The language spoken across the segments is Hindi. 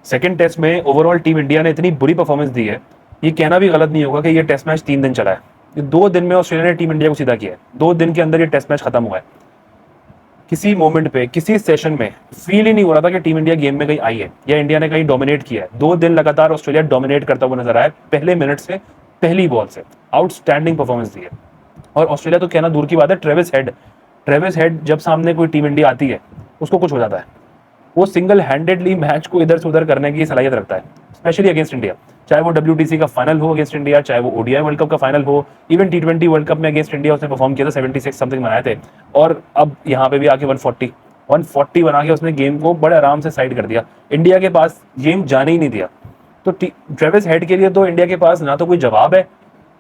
सेकंड टेस्ट में ओवरऑल टीम इंडिया ने इतनी बुरी परफॉर्मेंस दी है, ये कहना भी गलत नहीं होगा कि ये टेस्ट मैच 3 दिन चला है। ये 2 दिन में ऑस्ट्रेलिया ने टीम इंडिया को सीधा किया है। 2 दिन के अंदर ये टेस्ट मैच खत्म हुआ है। किसी मोमेंट पे, किसी सेशन में फील ही नहीं हो रहा था कि टीम इंडिया गेम में कहीं आई है या इंडिया ने कहीं डोमिनेट किया है। 2 दिन लगातार ऑस्ट्रेलिया डोमिनेट करता हुआ नजर आया, पहले मिनट से, पहली बॉल से आउटस्टैंडिंग परफॉर्मेंस दी है। और ऑस्ट्रेलिया तो कहना दूर की बात है, ट्रेविस हेड जब सामने कोई टीम इंडिया आती है उसको कुछ हो जाता है। वो सिंगल हैंडेडली मैच को इधर से उधर करने की सलाहियत रखता है, स्पेशली अगेंस्ट इंडिया। चाहे वो WTC का फाइनल हो अगेंस्ट इंडिया, चाहे वो ODI वर्ल्ड कप का फाइनल हो, इवन T20 वर्ल्ड कप में अगेंस्ट इंडिया उसने परफॉर्म किया था, 76 समथिंग बनाए थे। और अब यहाँ पे भी आके 140 बना के उसने गेम को बड़े आराम से साइड कर दिया, इंडिया के पास गेम जाने ही नहीं दिया। तो ट्रेविस हेड के लिए तो इंडिया के पास ना तो कोई जवाब है,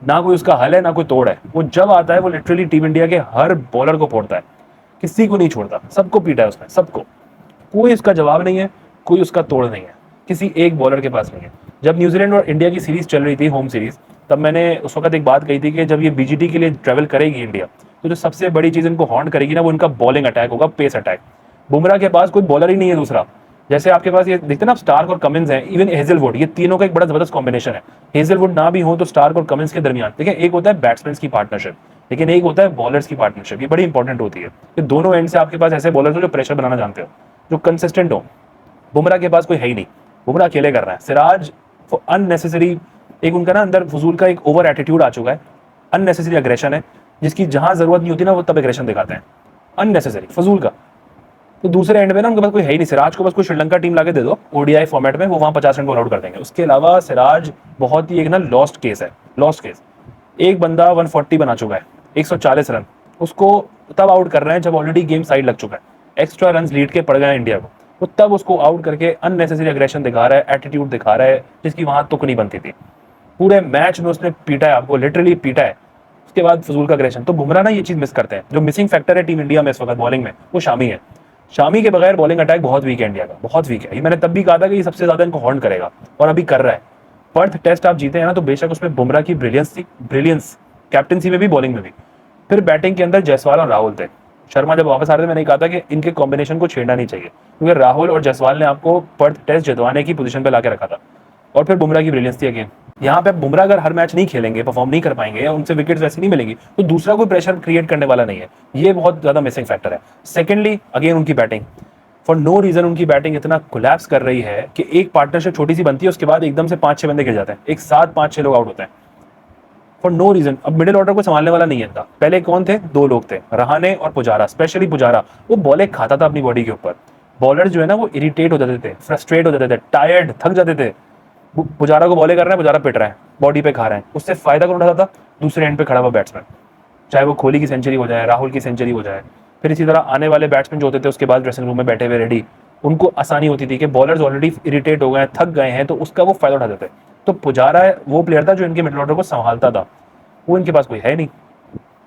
ना कोई उसका हल है, ना कोई तोड़ है। वो जब आता है वो लिटरली टीम इंडिया के हर बॉलर को फोड़ता है, किसी को नहीं छोड़ता, सबको पीटा है उसने, सबको। कोई उसका जवाब नहीं है, कोई उसका तोड़ नहीं है, किसी एक बॉलर के पास नहीं है। जब न्यूजीलैंड और इंडिया की सीरीज चल रही थी, होम सीरीज, तब मैंने उस वक्त एक बात कही थी कि जब ये BGT के लिए ट्रेवल करेगी इंडिया, तो जो सबसे बड़ी चीज इनको हॉन्ट करेगी ना, वो इनका बॉलिंग अटैक होगा, पेस अटैक। बुमराह के पास कोई बॉलर ही नहीं है दूसरा। जैसे आपके पास ये देखते हैं ना, स्टार्क और कमिंस हैं, इवन हेजलवुड, ये तीनों का एक बड़ा जबरदस्त कॉम्बिनेशन है। हेजलवुड ना भी हो तो स्टार्क और कमिंस के दरमियान देखिए, एक होता है बैट्समैन की पार्टनरशिप, लेकिन एक होता है बॉलर्स की पार्टनरशिप। ये बड़ी इंपॉर्टेंट होती है कि दोनों एंड से आपके पास ऐसे बॉलर्स हो जो प्रेशर बनाना जानते हो, जो कंसिस्टेंट हो। बुमराह के पास कोई है ही नहीं, बुमराह अकेले कर रहा है। सिराज अननेसेसरी, एक उनका ना अंदर फजूल का एक ओवर एटीट्यूड आ चुका है, अननेसेसरी अग्रेशन है, जिसकी जहां जरूरत नहीं होती ना वो तब एग्रेशन दिखाते हैं, अननेसेसरी फजूल का। तो दूसरे एंड में ना उनके पास कोई है ही नहीं। सिराज को बस कोई श्रीलंका टीम लाके दे दो ODI फॉर्मेट में, वो वहां 50 रन बॉल आउट कर देंगे। उसके अलावा सिराज बहुत ही एक ना लॉस्ट केस है, लॉस्ट केस। एक बंदा 140 बना चुका है, 140 रन, उसको तब आउट कर रहे हैं जब ऑलरेडी गेम साइड लग चुका है, एक्स्ट्रा रन लीड के पड़ गए इंडिया को, वो तब उसको आउट करके अननेसेसरी अग्रेशन दिखा रहा है, एटीट्यूड दिखा रहा है, जिसकी वहां तुक नहीं बनती थी। पूरे मैच में उसने पीटा है आपको, लिटरली पीटा है। उसके बाद फजूल का अग्रेशन। तो बुमराह ना ये चीज मिस करते हैं। जो मिसिंग फैक्टर है टीम इंडिया में इस वक्त बॉलिंग में, वो शामी है। शामी के बगैर बॉलिंग अटैक बहुत वीक है इंडिया का, बहुत वीक है। ये मैंने तब भी कहा था कि ये सबसे ज्यादा इनको हॉर्न करेगा, और अभी कर रहा है। पर्थ टेस्ट आप जीते हैं ना, तो बेशक उसमें बुमराह की ब्रिलियंस थी, ब्रिलियंस कैप्टनसी में भी, बॉलिंग में भी। फिर बैटिंग के अंदर जायसवाल और राहुल थे। शर्मा जब वापस आ रहे थे, मैंने कहा था कि इनके कॉम्बिनेशन को छेड़ना नहीं चाहिए, क्योंकि राहुल और जायसवाल ने आपको पर्थ टेस्ट जितवाने की पोजीशन पे लाके रखा था। और फिर बुमराह की ब्रिलियंस थी अगेन। यहाँ पे बुमराह अगर हर मैच नहीं खेलेंगे, परफॉर्म नहीं कर पाएंगे, या उनसे विकेट्स वैसे नहीं मिलेंगी, तो दूसरा कोई प्रेशर क्रिएट करने वाला नहीं है। ये बहुत ज्यादा मिसिंग फैक्टर है। सेकेंडली अगेन उनकी बैटिंग, फॉर नो रीजन उनकी बैटिंग इतना कोलैप्स कर रही है कि एक पार्टनरशिप छोटी सी बनती है, उसके बाद एकदम से 5-6 बंदे गिर जाते हैं, एक साथ 5-6 लोग आउट होते हैं फॉर नो रीजन। अब मिडिल ऑर्डर को संभालने वाला नहीं है इनका। पहले कौन थे? 2 लोग थे, रहाणे और पुजारा। स्पेशली पुजारा, वो बॉलें खाता था अपनी बॉडी के ऊपर। बॉलर जो है ना, वो इरिटेट हो जाते थे, फ्रस्ट्रेट हो जाते थे, टायर्ड, थक जाते थे। पुजारा को बॉले कर रहा है, पुजारा पिट रहा है, बॉडी पे खा रहे हैं, उससे फायदा कौन उठाता था? दूसरे एंड पे खड़ा हुआ बैट्समैन। चाहे वो कोहली की सेंचुरी हो जाए, राहुल की सेंचुरी हो जाए, फिर इसी तरह आने वाले बैट्समैन जो होते थे उसके बाद ड्रेसिंग रूम में बैठे हुए रेडी, उनको आसानी होती थी कि बॉलर्स ऑलरेडी इरिटेट हो गए हैं, थक गए हैं, तो उसका वो फायदा उठाते थे। तो पुजारा वो प्लेयर था जो इनके मिडिल ऑर्डर को संभालता था, वो इनके पास कोई है नहीं।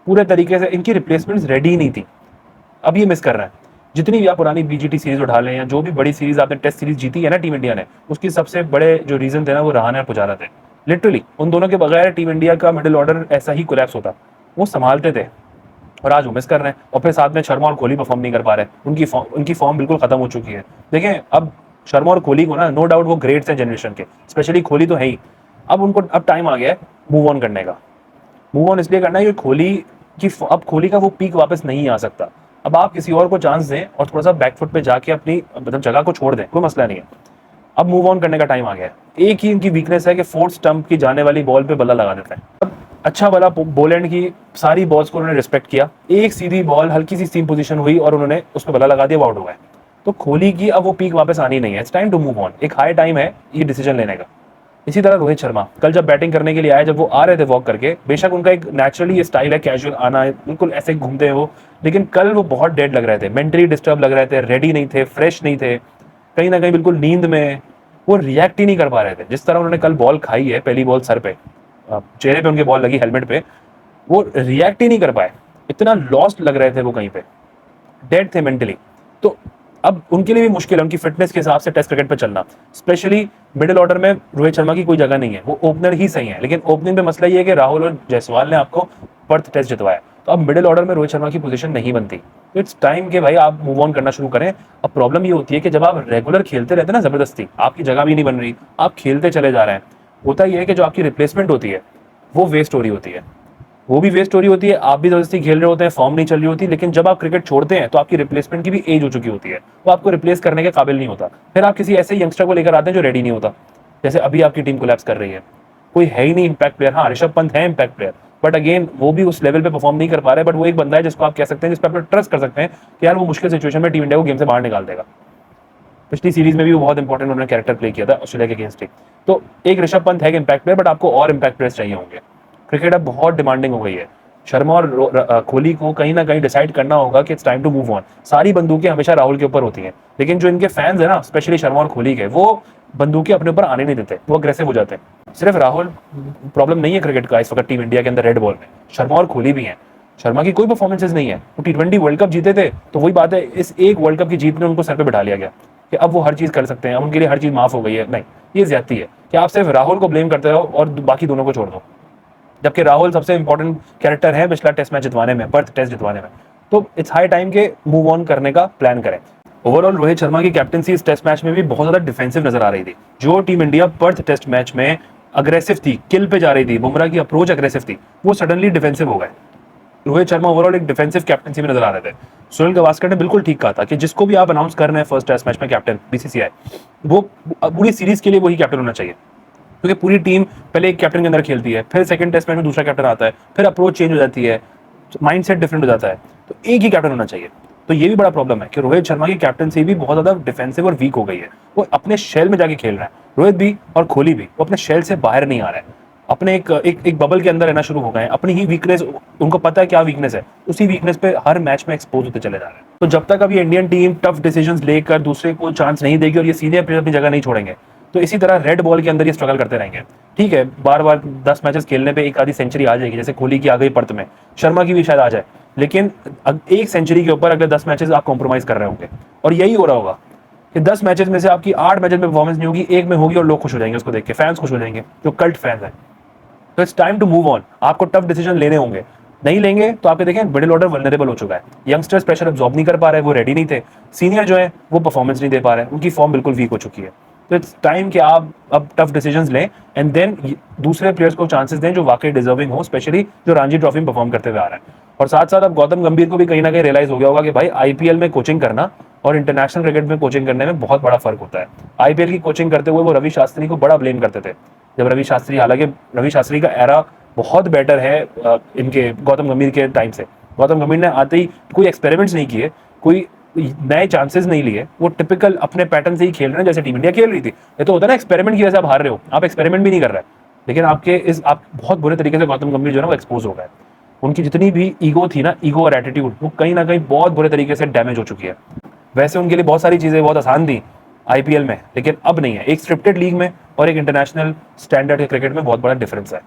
पूरे तरीके से इनकी रिप्लेसमेंट्स रेडी ही नहीं थी। अब ये मिस कर रहे हैं। जितनी भी आप पुरानी BGT सीरीज उठा लें, या जो भी बड़ी सीरीज आपने टेस्ट सीरीज जीती है ना टीम इंडिया ने, उसकी सबसे बड़े जो रीजन थे ना, वो रहाणे और पुजारा थे। लिटरली उन दोनों के बगैर टीम इंडिया का मिडिल ऑर्डर ऐसा ही कोलैप्स होता। वो संभालते थे, और आज वो मिस कर रहे हैं। और फिर साथ में शर्मा और कोहली परफॉर्म नहीं कर पा रहे, उनकी फॉर्म बिल्कुल खत्म हो चुकी है। देखें, अब शर्मा और कोहली को ना, नो डाउट वो ग्रेट्स हैं जनरेशन के, स्पेशली कोहली तो है ही। अब उनको अब टाइम आ गया है मूव ऑन करने का। मूव ऑन इसलिए करना है कि अब कोहली का वो पीक वापस नहीं आ सकता। अब आप किसी और को चांस दें और थोड़ा सा बैकफुट पे जाके अपनी मतलब जगह को छोड़ दें, कोई मसला नहीं है। अब मूव ऑन करने का टाइम आ गया है। एक ही इनकी वीकनेस है कि फोर्थ स्टंप की जाने वाली बॉल पे बल्ला लगा देते हैं। अब अच्छा भला बोलैंड की सारी बॉल्स को उन्होंने रिस्पेक्ट किया, एक सीधी बॉल हल्की सी सीम पोजीशन हुई और उन्होंने उस पर बल्ला लगा दिया, आउट हो गए। तो कोहली की अब वो पीक वापस आनी नहीं है। It's time to move on. एक हाई टाइम है ये डिसीजन लेने का। इसी तरह रोहित शर्मा कल जब बैटिंग करने के लिए आए, जब वो आ रहे थे वॉक करके, बेशक उनका एक नेचुरली ये स्टाइल है कैजुअल आना, बिल्कुल ऐसे घूमते हैं वो, लेकिन कल वो बहुत डेड लग रहे थे, मेंटली डिस्टर्ब लग रहे थे, रेडी नहीं थे, फ्रेश नहीं थे, कहीं ना कहीं बिल्कुल नींद में, वो रिएक्ट ही नहीं कर पा रहे थे। जिस तरह उन्होंने कल बॉल खाई है, पहली बॉल सर पे, चेहरे पे उनके बॉल लगी, हेलमेट पे, वो रिएक्ट ही नहीं कर पाए। इतना लॉस्ट लग रहे थे वो, कहीं पे डेड थे मेंटली। तो अब उनके लिए भी मुश्किल है, उनकी फिटनेस के हिसाब से टेस्ट क्रिकेट पे चलना। स्पेशली मिडिल ऑर्डर में रोहित शर्मा की कोई जगह नहीं है, वो ओपनर ही सही है। लेकिन ओपनिंग पे मसला ये है कि राहुल और जायसवाल ने आपको पर्थ टेस्ट जितवाया, तो अब मिडिल ऑर्डर में रोहित शर्मा की पोजीशन नहीं बनती। तो इट्स टाइम कि भाई आप मूव ऑन करना शुरू करें। अब प्रॉब्लम ये होती है कि जब आप रेगुलर खेलते रहते हैं ना जबरदस्ती, आपकी जगह भी नहीं बन रही, आप खेलते चले जा रहे हैं, होता ये है कि जो आपकी रिप्लेसमेंट होती है वो वेस्ट हो रही होती है, वो भी वेस्ट हो रही होती है, आप भी जबरदस्ती खेल रहे होते हैं, फॉर्म नहीं चल रही होती। लेकिन जब आप क्रिकेट छोड़ते हैं तो आपकी रिप्लेसमेंट की भी एज हो चुकी होती है, वो आपको रिप्लेस करने के काबिल नहीं होता। फिर आप किसी ऐसे यंगस्टर को लेकर आते हैं जो रेडी नहीं होता, जैसे अभी आपकी टीम कोलैप्स कर रही है। कोई है ही नहीं इम्पैक्ट प्लेयर। हाँ, ऋषभ पंत है इम्पैक्ट प्लेयर, बट अगेन वो भी उस लेवल पे परफॉर्म नहीं कर पा रहे। बट वो एक बंदा है जिसको आप कह सकते हैं, जिस पर आप ट्रस्ट कर सकते हैं कि यार वो मुश्किल सिचुएशन में टीम इंडिया को गेम से बाहर निकाल देगा। पिछली सीरीज में भी वो बहुत इंपॉर्टेंट उन्होंने कैरेक्टर प्ले किया था ऑस्ट्रेलिया के अगेंस्ट ही। तो एक ऋषभ पंत है इम्पैक्ट प्लेयर, बट आपको और इम्पैक्ट प्लेयर्स चाहिए होंगे। क्रिकेट अब बहुत डिमांडिंग हो गई है। शर्मा और कोहली को कहीं ना कहीं डिसाइड करना होगा कि it's time to move on. सारी बंदूकें हमेशा राहुल के ऊपर होती हैं, लेकिन जो इनके फैंस है ना, स्पेशली शर्मा और कोहली के, वो बंदूकें अपने ऊपर आने नहीं देते, वो अग्रेसिव हो जाते हैं। सिर्फ राहुल प्रॉब्लम नहीं है क्रिकेट का इस वक्त टीम इंडिया के अंदर रेड बॉल में, शर्मा और कोहली भी हैं। शर्मा की कोई परफॉर्मेंसेस नहीं है, वो T20 वर्ल्ड कप जीते थे, तो वही बात है, इस एक वर्ल्ड कप की जीत ने उनको सर पे बिठा लिया गया कि अब वो हर चीज कर सकते हैं, अब उनके लिए हर चीज माफ हो गई है। नहीं, ये ज्यादती है कि आप सिर्फ राहुल को ब्लेम करते रहो और बाकी दोनों को छोड़ दो, जबकि राहुल सबसे इंपॉर्टेंट कैरेक्टर है पिछला टेस्ट मैच जितवाने में, पर्थ टेस्ट जितवाने में। तो इट्स हाई टाइम के मूव ऑन करने का प्लान करें। ओवरऑल रोहित शर्मा की कैप्टनसी इस टेस्ट मैच में भी बहुत ज्यादा डिफेंसिव नजर आ रही थी। जो team India Perth test match में अग्रेसिव थी, किल पे जा रही थी, बुमराह की अप्रोच अग्रेसिव थी, वो सडनली डिफेंसिव हो गए। रोहित शर्मा ओवरऑल एक डिफेंसिव कैप्टनसी में नजर आ रहे थे। सुनील गावस्कर ने बिल्कुल ठीक कहा था कि जिसको भी आप अनाउंस कर रहे हैं फर्स्ट टेस्ट मैच में कैप्टन BCCI, वो पूरी सीरीज के लिए वही कैप्टन होना चाहिए। क्योंकि पूरी टीम पहले एक कैप्टन के अंदर खेलती है, फिर सेकंड टेस्ट मैच में दूसरा कैप्टन आता है, फिर अप्रोच चेंज हो जाती है, माइंडसेट डिफरेंट हो जाता है, तो एक ही कैप्टन होना चाहिए। तो ये भी बड़ा प्रॉब्लम है कि रोहित शर्मा की कैप्टनसी भी बहुत ज्यादा डिफेंसिव और वीक हो गई है। वो अपने शेल में जाके खेल रहा है, रोहित भी और कोहली भी, वो अपने शेल से बाहर नहीं आ रहे हैं, अपने एक बबल के अंदर रहना शुरू हो गए हैं। अपनी ही वीकनेस, उनको पता है क्या वीकनेस है, उसी वीकनेस पे हर मैच में एक्सपोज होते चले जा रहे हैं। तो जब तक अभी इंडियन टीम टफ डिसीजंस लेकर दूसरे को चांस नहीं देगी और ये सीनियर प्लेयर अपनी जगह नहीं छोड़ेंगे, तो इसी तरह रेड बॉल के अंदर ये स्ट्रगल करते रहेंगे। ठीक है, बार बार 10 मैचेस खेलने पे एक आधी सेंचुरी आ जाएगी, जैसे कोहली की आ गई पर्थ में, शर्मा की भी शायद आ जाए, लेकिन एक सेंचुरी के ऊपर अगले 10 मैचेस आप कॉम्प्रोमाइज कर रहे होंगे। और यही हो रहा होगा कि 10 मैचेस में से आपकी 8 मैचेस में परफॉर्मेंस नहीं होगी, एक में होगी, और लोग खुश हो जाएंगे उसको देख के, फैंस खुश हो जाएंगे जो कल्ट फैंस हैं। तो it's time to move on. आपको टफ डिसीजन लेने होंगे, नहीं लेंगे तो आपके देखें मिडिल ऑर्डर वल्नरेबल हो चुका है। यंगस्टर्स प्रेशर अब्सॉर्ब नहीं कर पा रहे, वो रेडी नहीं थे। सीनियर जो है वो परफॉर्मेंस नहीं दे पा रहे, उनकी फॉर्म बिल्कुल वीक हो चुकी है। तो इट्स टाइम कि आप अब टफ डिसीजंस लें एंड देन दूसरे प्लेयर्स को चांसेस दें जो वाकई डिजर्विंग हो, स्पेशली जो रणजी ट्रॉफी में परफॉर्म करते हुए आ रहा है। और साथ साथ अब गौतम गंभीर को भी कहीं ना कहीं रियलाइज हो गया होगा कि भाई IPL में कोचिंग करना और इंटरनेशनल क्रिकेट में कोचिंग करने में बहुत बड़ा फर्क होता है। IPL की कोचिंग करते हुए वो रवि शास्त्री को बड़ा ब्लेम करते थे, जब रवि शास्त्री, हालांकि रवि शास्त्री का एरा बहुत बेटर है इनके गौतम गंभीर के टाइम से। गौतम गंभीर ने आते ही कोई एक्सपेरिमेंट्स नहीं किए, कोई नए चांसेस नहीं लिए, वो टिपिकल अपने पैटर्न से ही खेल रहे हैं जैसे टीम इंडिया खेल रही थी। ये तो होता है ना, एक्सपेरिमेंट की वजह से आप हार रहे हो, आप एक्सपेरिमेंट भी नहीं कर रहे, लेकिन आप बहुत बुरे तरीके से गौतम गंभीर जो है ना वो एक्सपोज हो गए। उनकी जितनी भी ईगो थी ना, ईगो और एटीट्यूड, वो कहीं ना कहीं बहुत बुरे तरीके से डैमेज हो चुकी है। वैसे उनके लिए बहुत सारी चीजें बहुत आसान थी IPL में, लेकिन अब नहीं है। एक स्क्रिप्टेड लीग में और एक इंटरनेशनल स्टैंडर्ड के क्रिकेट में बहुत बड़ा डिफरेंस है।